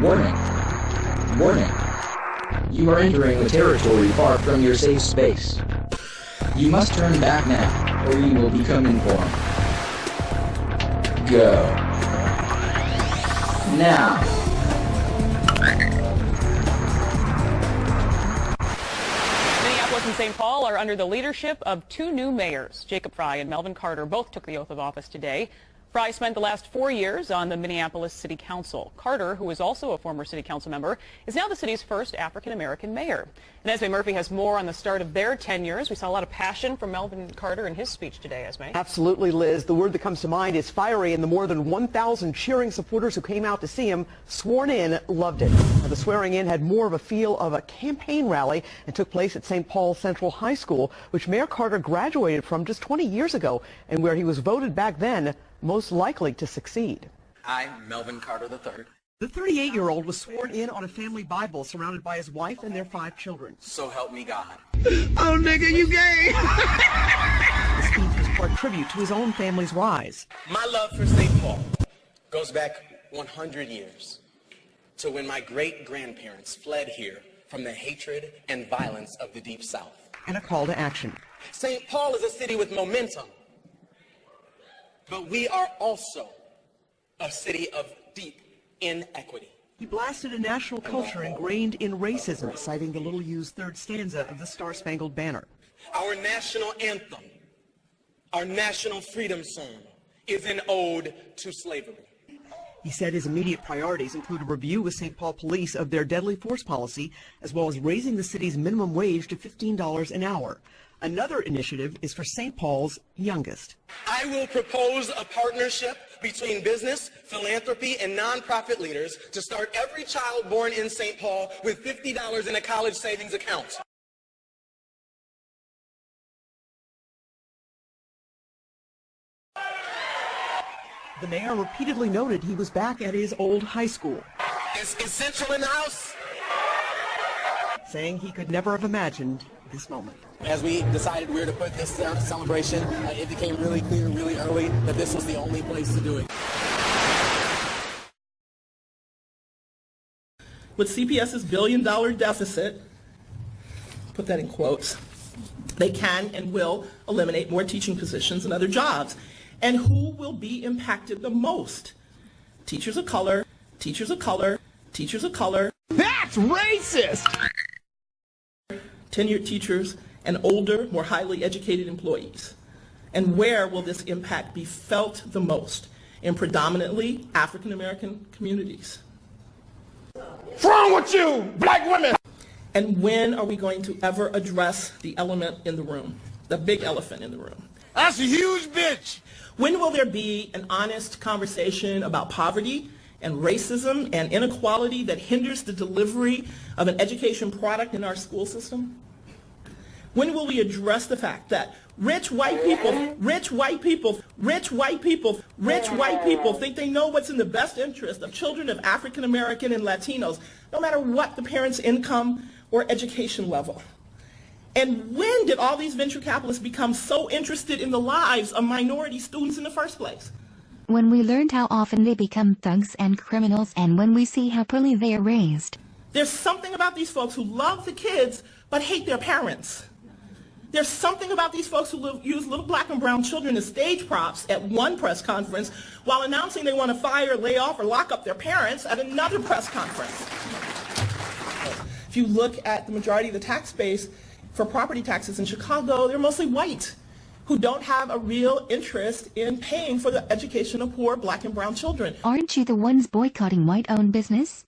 Warning. Warning. You are entering a territory far from your safe space. You must turn back now, or you will become informed. Go. Now. Minneapolis and St. Paul are under the leadership of two new mayors. Jacob Frey and Melvin Carter both took the oath of office today. Frey spent the last 4 years on the Minneapolis City Council. Carter, who is also a former city council member, is now the city's first African-American mayor. And Esme Murphy has more on the start of their tenures. We saw a lot of passion from Melvin Carter in his speech today, Esme. Absolutely, Liz. The word that comes to mind is fiery, and the more than 1,000 cheering supporters who came out to see him sworn in loved it. Now, the swearing in had more of a feel of a campaign rally and took place at St. Paul Central High School, which Mayor Carter graduated from just 20 years ago, and where he was voted back then most likely to succeed. I, Melvin Carter III. The 38-year-old was sworn in on a family Bible surrounded by his wife and their 5 children. So help me God. Oh, nigga, you gay! The speech was part tribute to his own family's rise. My love for St. Paul goes back 100 years to when my great-grandparents fled here from the hatred and violence of the Deep South. And a call to action. St. Paul is a city with momentum, but we are also a city of deep inequity. He blasted a national culture ingrained in racism, citing the little-used third stanza of the Star-Spangled Banner. Our national anthem, our national freedom song, is an ode to slavery. He said his immediate priorities include a review with St. Paul Police of their deadly force policy, as well as raising the city's minimum wage to $15 an hour. Another initiative is for St. Paul's youngest. I will propose a partnership between business, philanthropy, and nonprofit leaders to start every child born in St. Paul with $50 in a college savings account. The mayor repeatedly noted he was back at his old high school. Is Central in the house? Saying he could never have imagined this moment. As we decided where to put this celebration, it became really clear really early that this was the only place to do it. With CPS's billion-dollar deficit, put that in quotes, they can and will eliminate more teaching positions and other jobs. And who will be impacted the most? Teachers of color, teachers of color, teachers of color. That's racist! Tenured teachers and older, more highly educated employees. And where will this impact be felt the most? In predominantly African-American communities. What's wrong with you, black women? And when are we going to ever address the element in the room, the big elephant in the room? That's a huge bitch. When will there be an honest conversation about poverty and racism and inequality that hinders the delivery of an education product in our school system? When will we address the fact that rich white people think they know what's in the best interest of children of African American and Latinos, no matter what the parents' income or education level? And when did all these venture capitalists become so interested in the lives of minority students in the first place? When we learned how often they become thugs and criminals, and when we see how poorly they are raised. There's something about these folks who love the kids but hate their parents. There's something about these folks who use little black and brown children as stage props at one press conference while announcing they want to fire, lay off, or lock up their parents at another press conference. If you look at the majority of the tax base for property taxes in Chicago, they're mostly white, who don't have a real interest in paying for the education of poor black and brown children. Aren't you the ones boycotting white-owned business?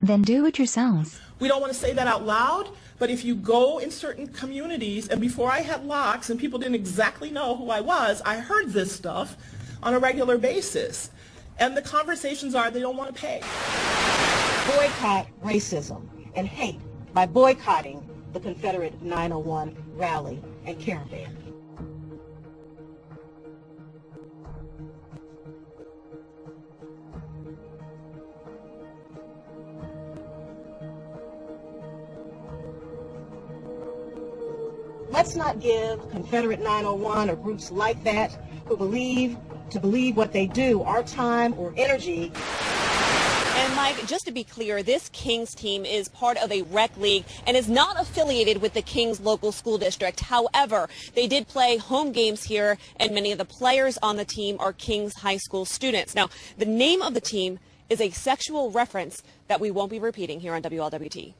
Then do it yourselves. We don't want to say that out loud, but if you go in certain communities, and before I had locks and people didn't exactly know who I was, I heard this stuff on a regular basis. And the conversations are they don't want to pay. Boycott racism and hate by boycotting the Confederate 901 rally and caravan. Let's not give Confederate 901 or groups like that who believe what they do our time or energy. And Mike, just to be clear, this Kings team is part of a rec league and is not affiliated with the Kings local school district. However, they did play home games here, and many of the players on the team are Kings high school students. Now, the name of the team is a sexual reference that we won't be repeating here on WLWT.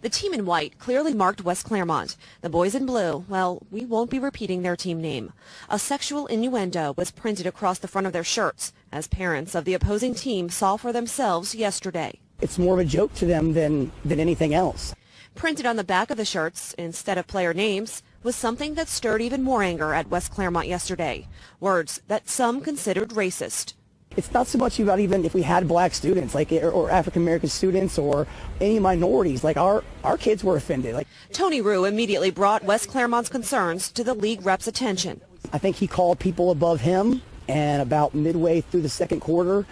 The team in white clearly marked West Claremont. The boys in blue, well, we won't be repeating their team name. A sexual innuendo was printed across the front of their shirts, as parents of the opposing team saw for themselves yesterday. It's more of a joke to them than anything else. Printed on the back of the shirts, instead of player names, was something that stirred even more anger at West Claremont yesterday. Words that some considered racist. It's not so much about even if we had black students, like, or African-American students or any minorities, like our kids were offended. Like, Tony Rue immediately brought West Claremont's concerns to the league rep's attention. I think he called people above him, and about midway through the second quarter,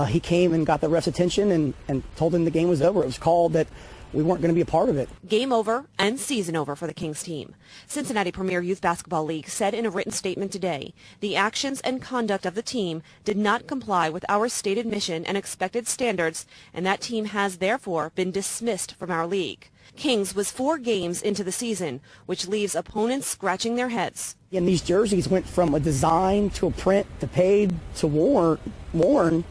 he came and got the ref's attention and told him the game was over. It was called, that we weren't going to be a part of it. Game over and season over for the Kings team. Cincinnati Premier Youth Basketball League said in a written statement today, the actions and conduct of the team did not comply with our stated mission and expected standards, and that team has therefore been dismissed from our league. Kings was 4 games into the season, which leaves opponents scratching their heads. And these jerseys went from a design to a print to paid to worn,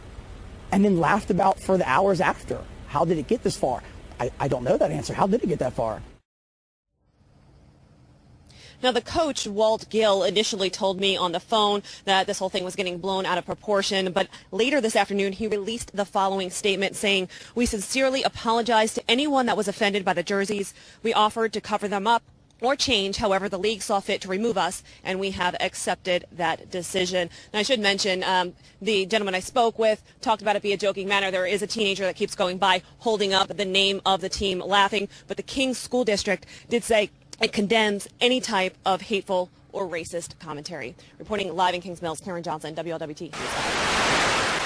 and then laughed about for the hours after. How did it get this far? I don't know that answer. How did it get that far? Now, the coach, Walt Gill, initially told me on the phone that this whole thing was getting blown out of proportion, but later this afternoon he released the following statement saying, "We sincerely apologize to anyone that was offended by the jerseys. We offered to cover them up or change, however the league saw fit to remove us, and we have accepted that decision." Now, I should mention, the gentleman I spoke with talked about it be a joking manner. There is a teenager that keeps going by holding up the name of the team, laughing, but the Kings School District did say it condemns any type of hateful or racist commentary. Reporting live in Kings Mills, Karen Johnson, WLWT.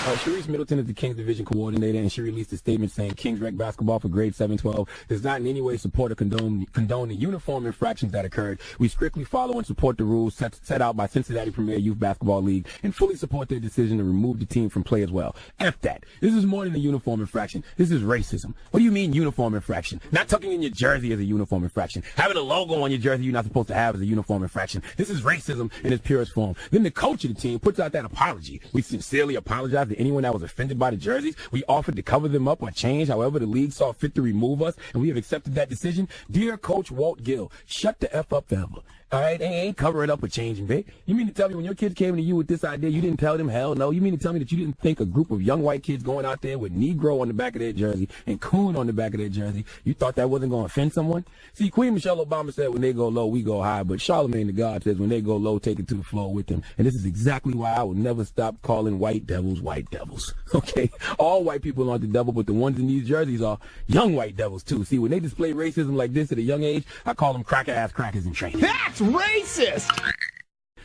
Sharice Middleton is the Kings Division Coordinator, and she released a statement saying Kings rec basketball for grades 7-12 does not in any way support or condone the uniform infractions that occurred. We strictly follow and support the rules set out by Cincinnati Premier Youth Basketball League and fully support their decision to remove the team from play as well. F that. This is more than a uniform infraction. This is racism. What do you mean uniform infraction? Not tucking in your jersey is a uniform infraction. Having a logo on your jersey you're not supposed to have is a uniform infraction. This is racism in its purest form. Then the coach of the team puts out that apology. We sincerely apologize to anyone that was offended by the jerseys. We offered to cover them up or change, however the league saw fit to remove us, and we have accepted that decision. Dear Coach Walt Gill, shut the F up forever. All right, they ain't covering up or changing, Vic. You mean to tell me when your kids came to you with this idea, you didn't tell them? Hell no. You mean to tell me that you didn't think a group of young white kids going out there with Negro on the back of their jersey and Coon on the back of their jersey, you thought that wasn't going to offend someone? See, Queen Michelle Obama said when they go low, we go high, but Charlemagne the God says when they go low, take it to the floor with them. And this is exactly why I will never stop calling white devils white devils. Okay? All white people aren't the devil, but the ones in these jerseys are young white devils too. See, when they display racism like this at a young age, I call them cracker-ass crackers in training. That's racist!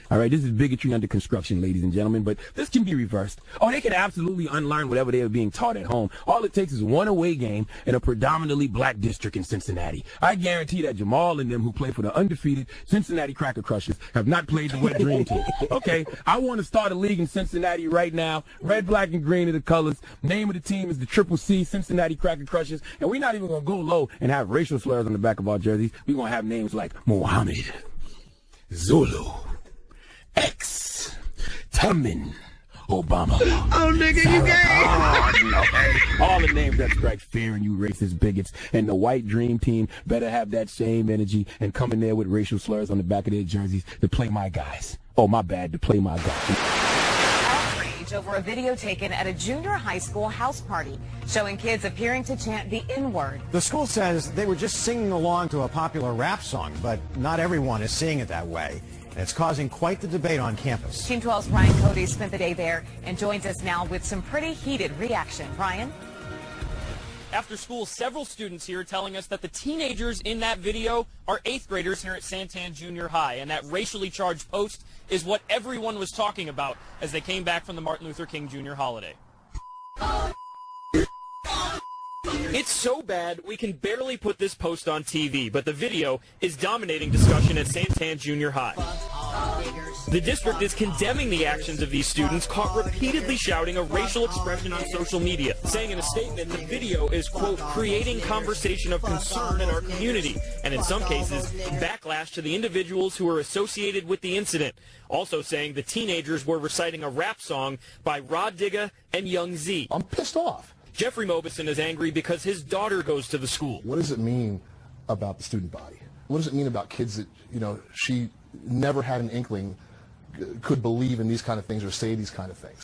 All right, this is bigotry under construction, ladies and gentlemen, but this can be reversed. Oh, they can absolutely unlearn whatever they were being taught at home. All it takes is one away game in a predominantly black district in Cincinnati. I guarantee that Jamal and them who play for the undefeated Cincinnati Cracker Crushers have not played the Wet Dream Team. Okay, I want to start a league in Cincinnati right now. Red, black, and green are the colors. Name of the team is the Triple C, Cincinnati Cracker Crushers, and we're not even going to go low and have racial slurs on the back of our jerseys. We're going to have names like Mohammed, Zulu, X, Tamin, Obama. Oh, nigga, you gay. No. All the names that strike fear in you racist bigots. And the white dream team better have that same energy and come in there with racial slurs on the back of their jerseys to play my guys. Oh, my bad, to play my guys. Outrage over a video taken at a junior high school house party showing kids appearing to chant the N-word. The school says they were just singing along to a popular rap song, but not everyone is seeing it that way. And it's causing quite the debate on campus. Team 12's Ryan Cody spent the day there and joins us now with some pretty heated reaction. Ryan? After school, several students here telling us that the teenagers in that video are 8th graders here at Santan Junior High, and that racially charged post is what everyone was talking about as they came back from the Martin Luther King Jr. holiday. It's so bad we can barely put this post on TV, but the video is dominating discussion at Santan Junior High. The district is condemning the actions of these students caught repeatedly shouting a racial expression on social media, saying in a statement the video is, quote, creating conversation of concern in our community, and in some cases, backlash to the individuals who are associated with the incident. Also saying the teenagers were reciting a rap song by Rod Digga and Young Z. I'm pissed off. Jeffrey Mobison is angry because his daughter goes to the school. What does it mean about the student body? What does it mean about kids that, you know, she never had an inkling could believe in these kind of things or say these kind of things?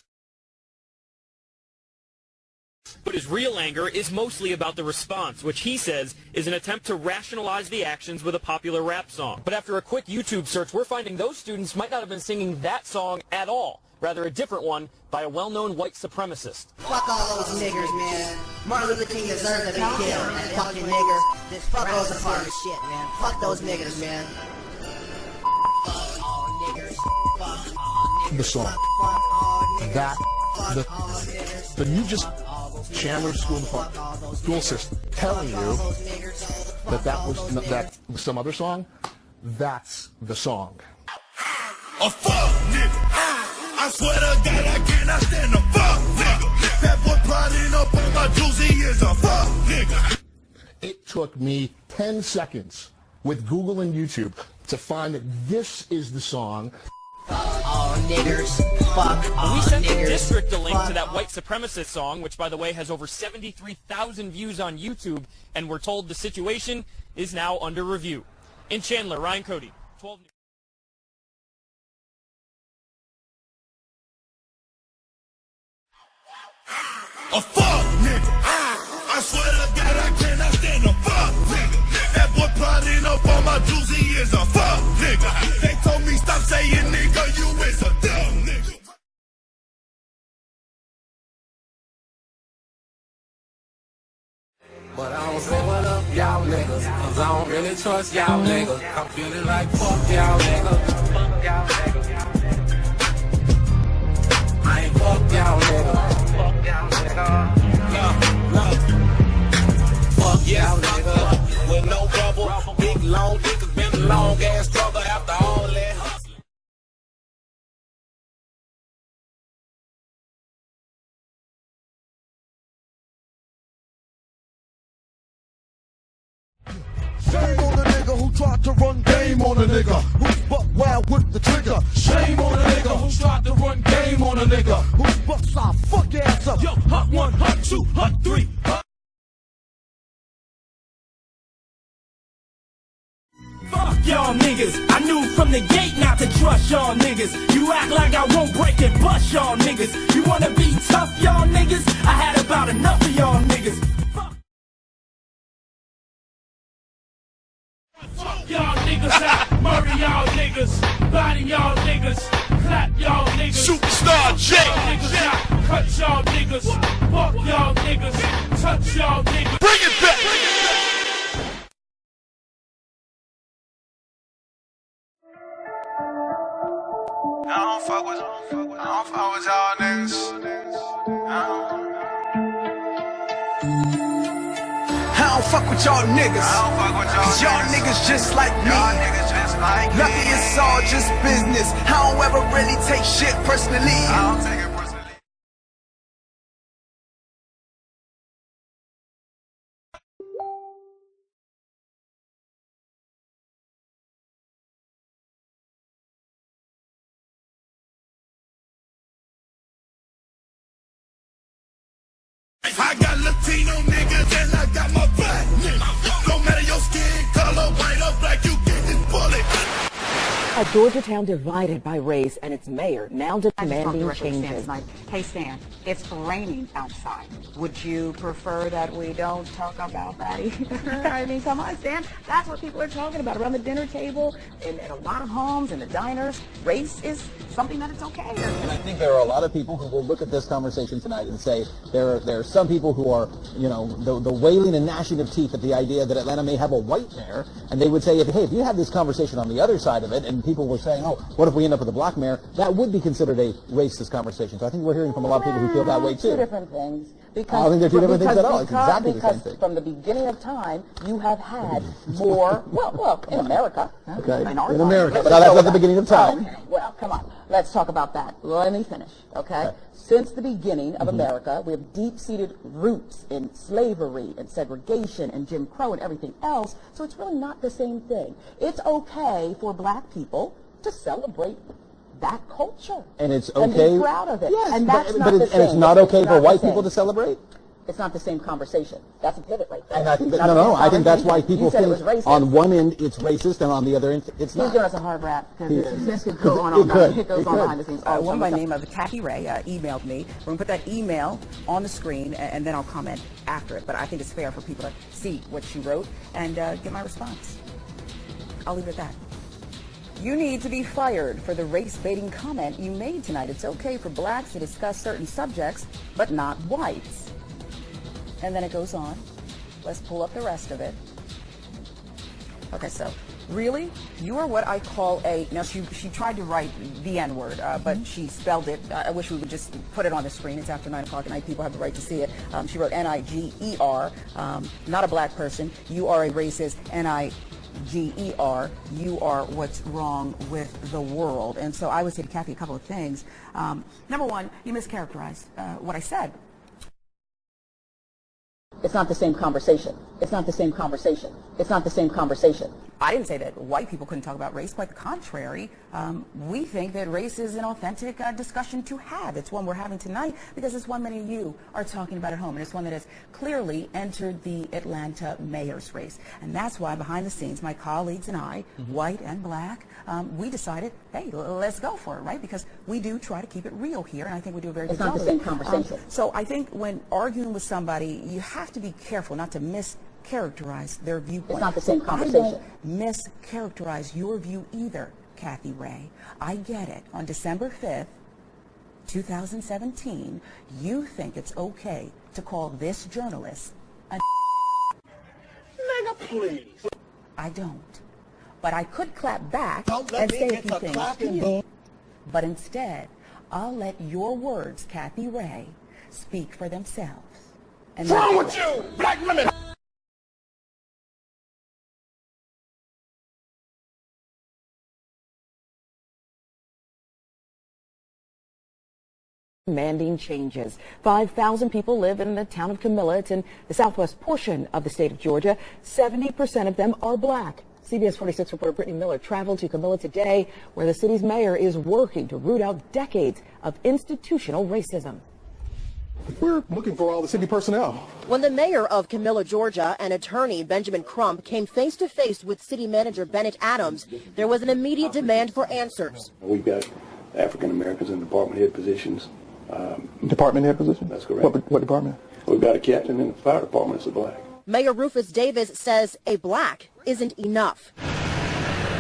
But his real anger is mostly about the response, which he says is an attempt to rationalize the actions with a popular rap song. But after a quick YouTube search, we're finding those students might not have been singing that song at all, rather a different one by a well-known white supremacist. Fuck all those niggers, man. Martin Luther King deserves to be killed. Fucking nigger. This fuck those apart of shit, man. Fuck those niggers, man. Fuck all niggers. Fuck all niggers. The song. That. The you just Chandler school system telling you that was some other song. That's the song. A fuck nigga. I swear to God I cannot stand a fuck nigga. That boy plotting up on my juicy is a fuck nigga. It took me 10 seconds with Google and YouTube to find that this is the song. All niggers, fuck all We sent the niggers, district a link to that white supremacist song, which, by the way, has over 73,000 views on YouTube, and we're told the situation is now under review. In Chandler, Ryan Cody, 12 News. A fuck nigga. I swear to God I cannot stand a fuck nigga. That boy plotting up on my juicy is a fuck nigga. They told me stop saying nigga, you is a dumb nigga. But I don't say what up, y'all niggas, cause I don't really trust y'all niggas. I'm feeling like fuck y'all niggas. Fuck y'all niggas. I ain't fuck y'all niggas. Fuck y'all niggas. Fuck y'all niggas. With no rubber, big long dick has been a long ass struggle after all that hustling. Shame on the nigga who tried to run game on a nigga who's buck wild with the trigger. Shame on the nigga who tried to run game on a nigga who's bucks our fuck ass up. Yo, hot one, hot two, hot three. Fuck y'all niggas. I knew from the gate not to trust y'all niggas. You act like I won't break and bust y'all niggas. You wanna be tough, y'all niggas? I had about enough of y'all niggas. Fuck y'all niggas out, murder y'all niggas, body y'all niggas, clap y'all niggas, Superstar J. Niggas out, cut y'all niggas, fuck y'all niggas, touch y'all niggas. Bring it back. Bring it back. I don't fuck with y'all niggas. I don't fuck with y'all niggas. Cause y'all niggas just like me. Lucky it's all just business. I don't ever really take shit personally. I don't take it personally. I got Latino niggas and I got my black niggas. Don't matter your skin color, white or black, you get this bullet. A Georgia town divided by race and its mayor now demanding changes. Hey Stan, it's raining outside. Would you prefer that we don't talk about that either? I mean, come on, Stan. That's what people are talking about around the dinner table, in a lot of homes, in the diners. Race is something that it's okay. And I think there are a lot of people who will look at this conversation tonight and say there are some people who are, you know, the wailing and gnashing of teeth at the idea that Atlanta may have a white mayor, and they would say, if you had this conversation on the other side of it, and people were saying, oh, what if we end up with a black mayor? That would be considered a racist conversation. So I think we're hearing from a lot of people who feel that way too. Two different things. I don't think they're two different things at all. It's exactly the same thing. Because from the beginning of time, you have had more, well, in America. Okay, in our in time. America. No, that's not the beginning of time. Okay. Well, come on. Let's talk about that. Let me finish, okay? Since the beginning of America, we have deep-seated roots in slavery and segregation and Jim Crow and everything else, so it's really not the same thing. It's okay for black people to celebrate that culture. And it's And okay. be proud of it. Yes, and that's not but the and same. it's not okay It's for not white the people same. to celebrate? It's not the same conversation. That's a pivot right there. And I think that, It's not the same I think that's why conversation. people You said it was think racist. on one end it's racist and on the other end it's He's not. doing us a hard rap because He- this could go on it all could. night. It goes It on could. behind the scenes. One by name of Kathy Ray emailed me. We're going to put that email on the screen, and then I'll comment after it. But I think it's fair for people to see what she wrote and get my response. I'll leave it at that. You need to be fired for the race-baiting comment you made tonight. It's okay for blacks to discuss certain subjects, but not whites. And then it goes on. Let's pull up the rest of it. Okay, so really, you are what I call a, now she tried to write the N-word, but she spelled it. I wish we would just put it on the screen. It's after 9 o'clock at night. People have the right to see it. She wrote N-I-G-E-R, not a black person. You are a racist, N-I-G-E-R. You are what's wrong with the world. And so I would say to Kathy a couple of things. Number one, you mischaracterized what I said. It's not the same conversation. It's not the same conversation. It's not the same conversation. I didn't say that white people couldn't talk about race. Quite the contrary. We think that race is an authentic discussion to have. It's one we're having tonight because it's one many of you are talking about at home. And it's one that has clearly entered the Atlanta mayor's race. And that's why behind the scenes, my colleagues and I, white and black, we decided, hey, let's go for it, right? Because we do try to keep it real here. And I think we do a very good job of it. It's not the same conversation. So I think when arguing with somebody, you have to be careful not to mischaracterize their viewpoint. It's not the same conversation. I won't mischaracterize your view either, Kathy Ray. I get it. On December 5th, 2017, you think it's okay to call this journalist a Nigga, please. I don't. But I could clap back Don't let and me say a get few the things clapping, to you. boo. But instead, I'll let your words, Kathy Ray, speak for themselves. And What's wrong with you, black women? Demanding changes. 5,000 people live in the town of Camilla. It's in the southwest portion of the state of Georgia. 70% of them are black. CBS 46 reporter Brittany Miller traveled to Camilla today, where the city's mayor is working to root out decades of institutional racism. We're looking for all the city personnel. When the mayor of Camilla, Georgia, and attorney Benjamin Crump came face to face with city manager Bennett Adams, there was an immediate demand for answers. We've got African Americans in department head positions. Department head position? That's correct. What department? We've got a captain in the fire department that's a black. Mayor Rufus Davis says a black isn't enough.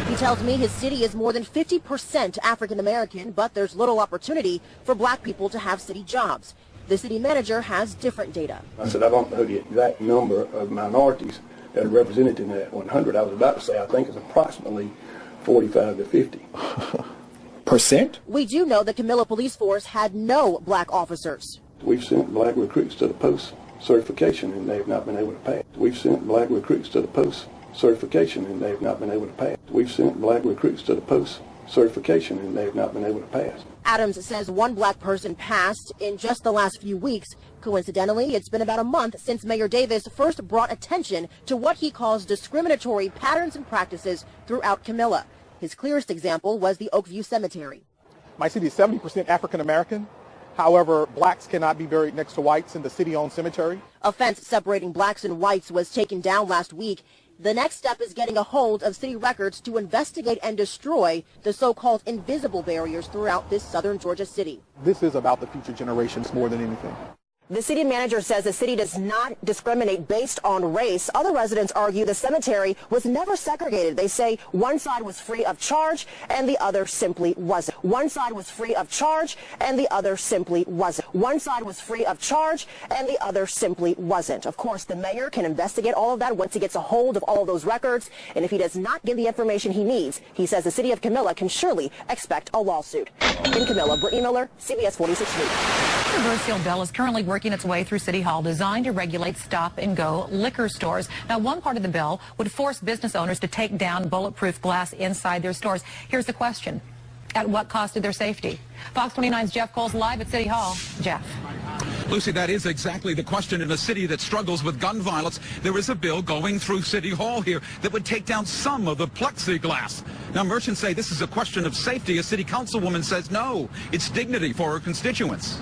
He tells me his city is more than 50% African American, but there's little opportunity for black people to have city jobs. The city manager has different data. I said, I don't know the exact number of minorities that are represented in that 100. I was about to say, I think it's approximately 45 to 50. Percent? We do know the Camilla police force had no black officers. We've sent black recruits to the post certification and they've not been able to pass. We've sent black recruits to the post certification and they've not been able to pass. We've sent black recruits to the post certification and they've not been able to pass. Adams says one black person passed in just the last few weeks. Coincidentally, it's been about a month since Mayor Davis first brought attention to what he calls discriminatory patterns and practices throughout Camilla. His clearest example was the Oakview Cemetery. My city is 70% African American. However, blacks cannot be buried next to whites in the city-owned cemetery. A fence separating blacks and whites was taken down last week. The next step is getting a hold of city records to investigate and destroy the so-called invisible barriers throughout this southern Georgia city. This is about the future generations more than anything. The city manager says the city does not discriminate based on race. Other residents argue the cemetery was never segregated. They say one side was free of charge and the other simply wasn't. One side was free of charge and the other simply wasn't. One side was free of charge and the other simply wasn't. Of course, the mayor can investigate all of that once he gets a hold of all of those records. And if he does not get the information he needs, he says the city of Camilla can surely expect a lawsuit. In Camilla, Brittany Miller, CBS 46 News. controversial bill is currently working its way through City Hall, designed to regulate stop-and-go liquor stores. Now, one part of the bill would force business owners to take down bulletproof glass inside their stores. Here's the question. At what cost to their safety? Fox 29's Jeff Cole's live at City Hall. Jeff. Lucy, that is exactly the question. In a city that struggles with gun violence, there is a bill going through City Hall here that would take down some of the plexiglass. Now, merchants say this is a question of safety. A city councilwoman says no, it's dignity for her constituents.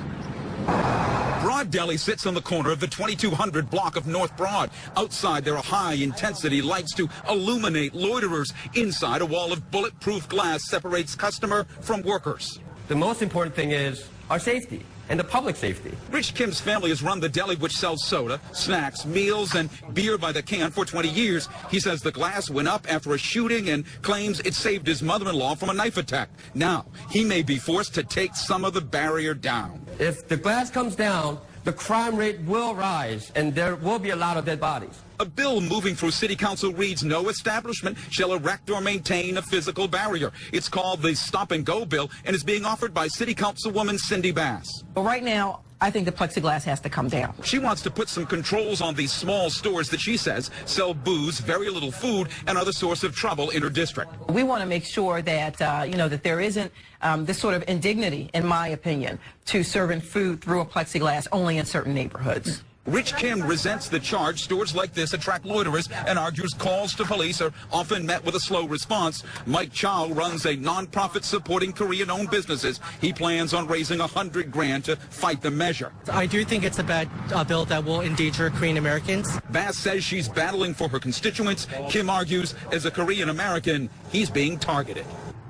Broad Deli sits on the corner of the 2200 block of North Broad. Outside, there are high-intensity lights to illuminate loiterers. Inside, a wall of bulletproof glass separates customer from workers. The most important thing is our safety and the public safety. Rich Kim's family has run the deli, which sells soda, snacks, meals, and beer by the can for 20 years. He says the glass went up after a shooting and claims it saved his mother-in-law from a knife attack. Now, he may be forced to take some of the barrier down. If the glass comes down, the crime rate will rise, and there will be a lot of dead bodies. A bill moving through City Council reads, no establishment shall erect or maintain a physical barrier. It's called the Stop and Go bill and is being offered by City Councilwoman Cindy Bass. But right now, I think the plexiglass has to come down. She wants to put some controls on these small stores that she says sell booze, very little food, and other source of trouble in her district. We want to make sure that, that there isn't this sort of indignity, in my opinion, to serving food through a plexiglass only in certain neighborhoods. Rich Kim resents the charge. Stores like this attract loiterers and argues calls to police are often met with a slow response. Mike Chow runs a nonprofit supporting Korean-owned businesses. He plans on raising $100,000 to fight the measure. I do think it's a bad bill that will endanger Korean Americans. Bass says she's battling for her constituents. Kim argues, as a Korean American, he's being targeted.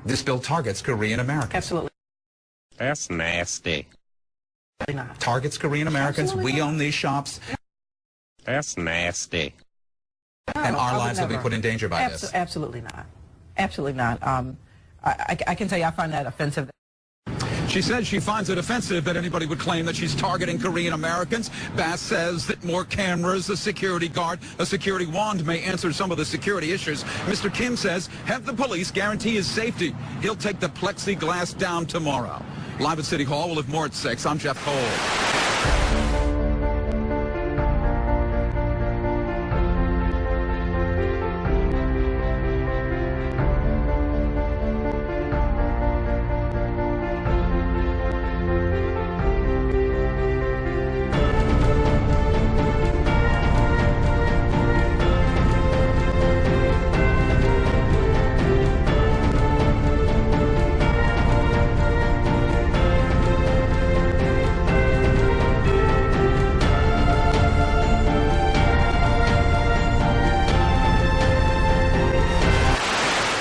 This bill targets Korean Americans. Absolutely. That's nasty. Targets Korean Americans. We own these shops. That's nasty. And our lives will be put in danger by this. Absolutely not. Absolutely not. I can tell you I find that offensive. She says she finds it offensive that anybody would claim that she's targeting Korean Americans. Bass says that more cameras, a security guard, a security wand may answer some of the security issues. Mr. Kim says have the police guarantee his safety. He'll take the plexiglass down tomorrow. Live at City Hall, we'll have more at 6. I'm Jeff Cole.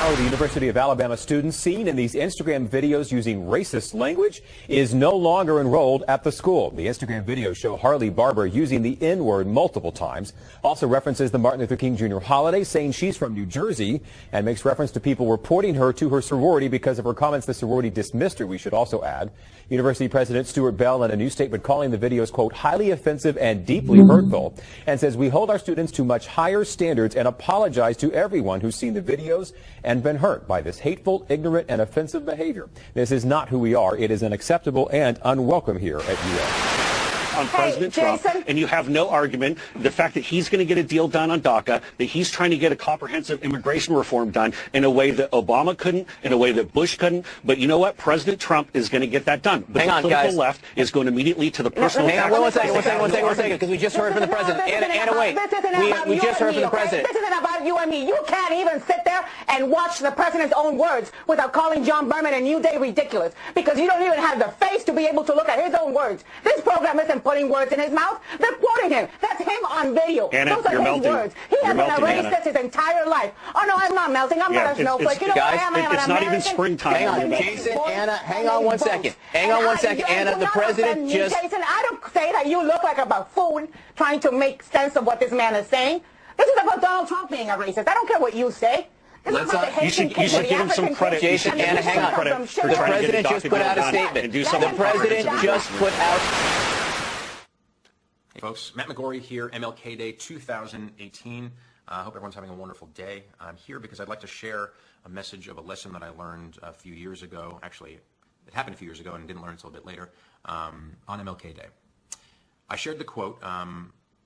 The University of Alabama student seen in these Instagram videos using racist language is no longer enrolled at the school. The Instagram videos show Harley Barber using the N-word multiple times. Also references the Martin Luther King Jr. holiday, saying she's from New Jersey, and makes reference to people reporting her to her sorority because of her comments. The sorority dismissed her, we should also add. University President Stuart Bell in a new statement calling the videos, quote, highly offensive and deeply hurtful, and says we hold our students to much higher standards and apologize to everyone who's seen the videos and been hurt by this hateful, ignorant, and offensive behavior. This is not who we are. It is unacceptable and unwelcome here at UL. On President Trump, and you have no argument. The fact that he's going to get a deal done on DACA, that he's trying to get a comprehensive immigration reform done in a way that Obama couldn't, in a way that Bush couldn't. But you know what? President Trump is going to get that done. But the political left is going to immediately to the personal. Hang on, one second, because we just heard from the president. Anna, wait. We just heard from the president. This isn't about you and me. You can't even sit there and watch the president's own words without calling John Berman and New Day ridiculous, because you don't even have the face to be able to look at his own words. This program isn't putting words in his mouth. They're quoting him. That's him on video. Anna, those are you're his melting. words. He has been a Anna. racist his entire life. Oh no, I'm not melting. I'm not a snowflake. You know guys, what I am? it's not even springtime. Hang on, Jason, Anna, hang on one second. Hang on one second, Anna. The president just... Jason, I don't say that you look like a buffoon trying to make sense of what this man is saying. This is about Donald Trump being a racist. I don't care what you say. You should give him some credit. Jason, Anna, hang on. The president just put out a statement. The president just put out... Hey folks, Matt McGorry here, MLK Day 2018. I hope everyone's having a wonderful day. I'm here because I'd like to share a message of a lesson that I learned a few years ago. Actually, it happened a few years ago and didn't learn until a bit later, on MLK Day. I shared the quote,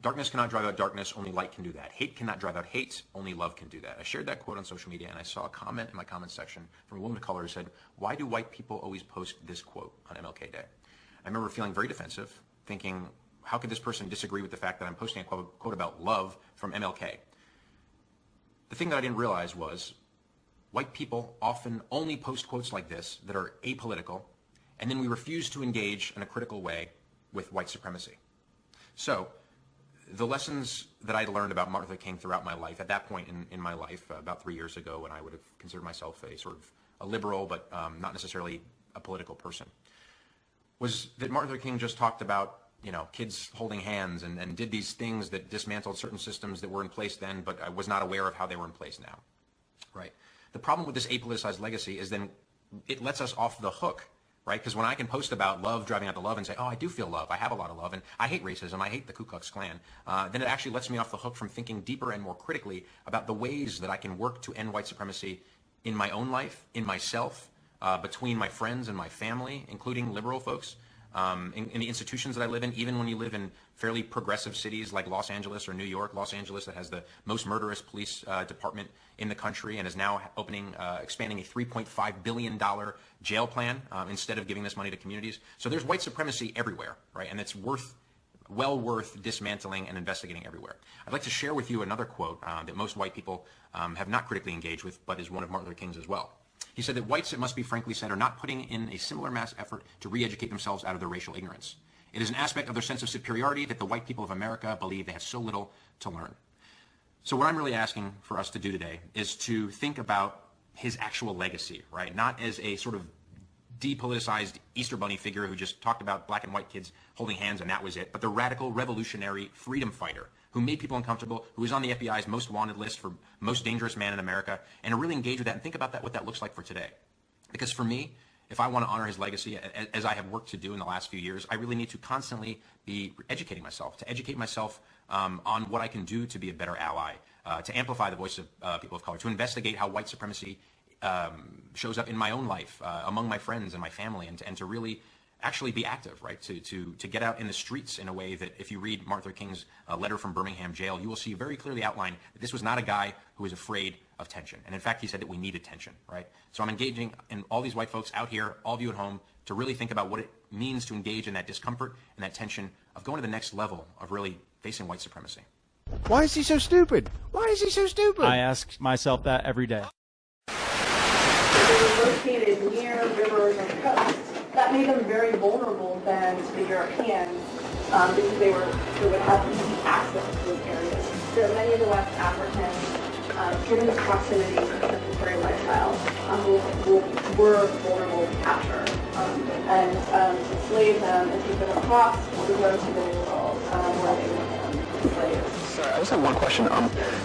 darkness cannot drive out darkness, only light can do that. Hate cannot drive out hate, only love can do that. I shared that quote on social media, and I saw a comment in my comment section from a woman of color who said, why do white people always post this quote on MLK Day? I remember feeling very defensive, thinking, how could this person disagree with the fact that I'm posting a quote about love from MLK? The thing that I didn't realize was white people often only post quotes like this that are apolitical, and then we refuse to engage in a critical way with white supremacy. So the lessons that I learned about Martin Luther King throughout my life, at that point in my life, about 3 years ago, when I would have considered myself a sort of a liberal but not necessarily a political person, was that Martin Luther King just talked about, you know, kids holding hands and did these things that dismantled certain systems that were in place then, but I was not aware of how they were in place now, right? The problem with this apoliticized legacy is then it lets us off the hook, right? Because when I can post about love, driving out the love, and say, oh, I do feel love, I have a lot of love, and I hate racism, I hate the Ku Klux Klan, then it actually lets me off the hook from thinking deeper and more critically about the ways that I can work to end white supremacy in my own life, in myself, between my friends and my family, including liberal folks, in the institutions that I live in, even when you live in fairly progressive cities like Los Angeles or New York. Los Angeles, that has the most murderous police department in the country and is now expanding a $3.5 billion jail plan instead of giving this money to communities. So there's white supremacy everywhere, right? And it's well worth dismantling and investigating everywhere. I'd like to share with you another quote that most white people have not critically engaged with, but is one of Martin Luther King's as well. He said that whites, it must be frankly said, are not putting in a similar mass effort to re-educate themselves out of their racial ignorance. It is an aspect of their sense of superiority that the white people of America believe they have so little to learn. So what I'm really asking for us to do today is to think about his actual legacy, right? Not as a sort of depoliticized Easter Bunny figure who just talked about black and white kids holding hands and that was it, but the radical revolutionary freedom fighter who made people uncomfortable, who is on the FBI's most wanted list for most dangerous man in America, and to really engage with that and think about that, what that looks like for today. Because for me, if I want to honor his legacy, as I have worked to do in the last few years, I really need to constantly be educating myself, to educate myself on what I can do to be a better ally, to amplify the voice of people of color, to investigate how white supremacy shows up in my own life, among my friends and my family, and to really actually be active, right? To get out in the streets in a way that if you read Martin Luther King's letter from Birmingham jail, you will see very clearly outlined that this was not a guy who was afraid of tension. And in fact, he said that we needed tension, right? So I'm engaging in all these white folks out here, all of you at home, to really think about what it means to engage in that discomfort and that tension of going to the next level of really facing white supremacy. Why is he so stupid? Why is he so stupid? I ask myself that every day. They were located near rivers and coasts. That made them very vulnerable then to the Europeans because they would have easy access to those areas. So many of the West Africans, given the proximity to the sedentary lifestyle, were vulnerable to capture and enslave them and take them across or go to the New World where they were slaves. Sorry, I just have one question.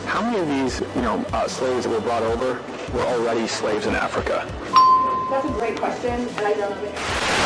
How many of these, slaves that were brought over were already slaves in Africa? That's a great question, and I don't know the answer.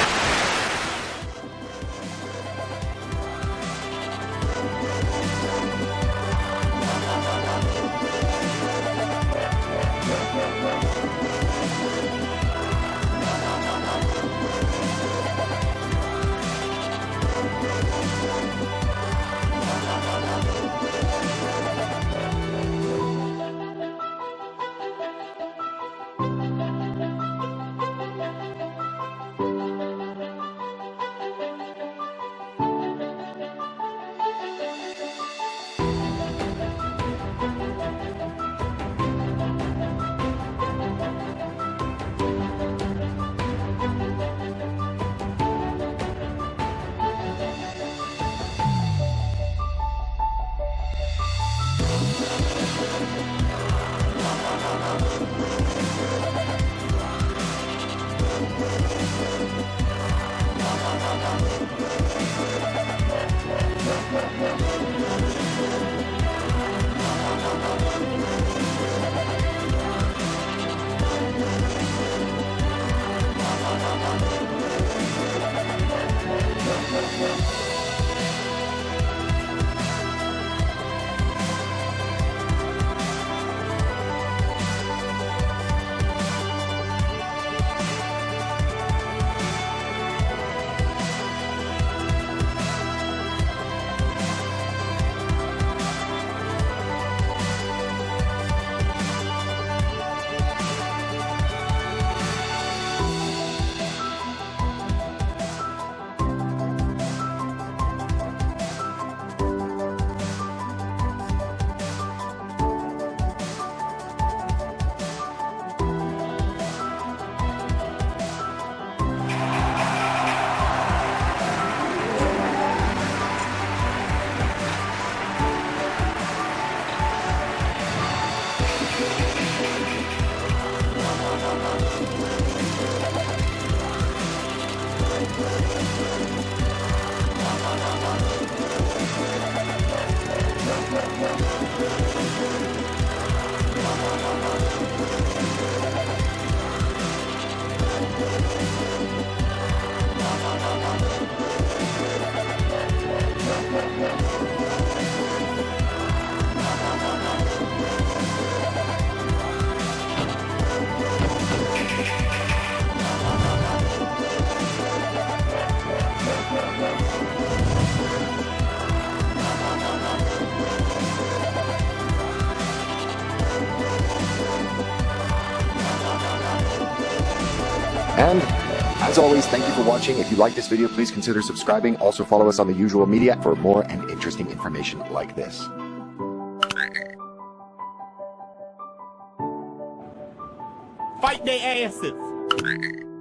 And as always, thank you for watching. If you like this video, please consider subscribing. Also follow us on the usual media for more and interesting information like this. Fight their asses.